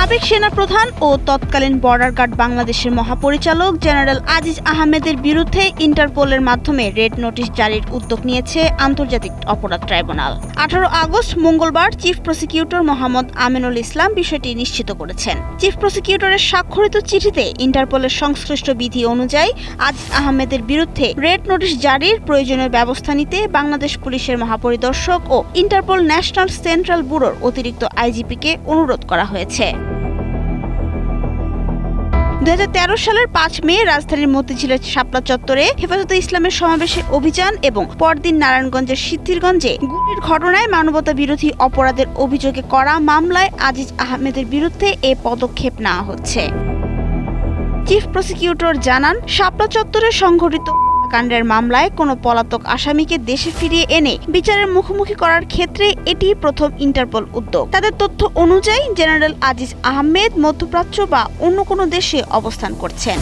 সাবেক সেনাপ্রধান ও তৎকালীন বর্ডার গার্ড বাংলাদেশের মহাপরিচালক জেনারেল আজিজ আহমেদের বিরুদ্ধে ইন্টারপোলের মাধ্যমে রেড নোটিশ জারির উদ্যোগ নিয়েছে আন্তর্জাতিক অপরাধ ট্রাইব্যুনাল। 18 আগস্ট মঙ্গলবার চিফ প্রসিকিউটর মোহাম্মদ আমিনুল ইসলাম বিষয়টি নিশ্চিত করেছেন। চিফ প্রসিকিউটরের স্বাক্ষরিত চিঠিতে ইন্টারপোলের সংশ্লিষ্ট বিধি অনুযায়ী আজিজ আহমেদের বিরুদ্ধে রেড নোটিশ জারির প্রয়োজনীয় ব্যবস্থা নিতে বাংলাদেশ পুলিশের মহাপরিদর্শক ও ইন্টারপোল ন্যাশনাল সেন্ট্রাল ব্যুরোর অতিরিক্ত আইজিপিকে অনুরোধ করা হয়েছে। 2013 সালের 5 মে রাজধানীর মতিঝিলের শাপলা চত্বরে হেফাজতে ইসলামের সমাবেশে অভিযান এবং পরদিন নারায়ণগঞ্জের সিদ্ধিরগঞ্জে গুলির ঘটনায় মানবতা বিরোধী অপরাধের অভিযোগে করা মামলায় আজিজ আহমেদের বিরুদ্ধে এ পদক্ষেপ নেওয়া হচ্ছে। চিফ প্রসিকিউটর জানান, শাপলা চত্বরে সংঘটিত কাণ্ডের মামলায় কোনো পলাতক আসামিকে দেশে ফিরিয়ে এনে বিচারের মুখোমুখি করার ক্ষেত্রে এটি প্রথম ইন্টারপোল উদ্যোগ। তাদের তথ্য অনুযায়ী জেনারেল আজিজ আহমেদ মধ্যপ্রাচ্য বা অন্য কোনো দেশে অবস্থান করছেন।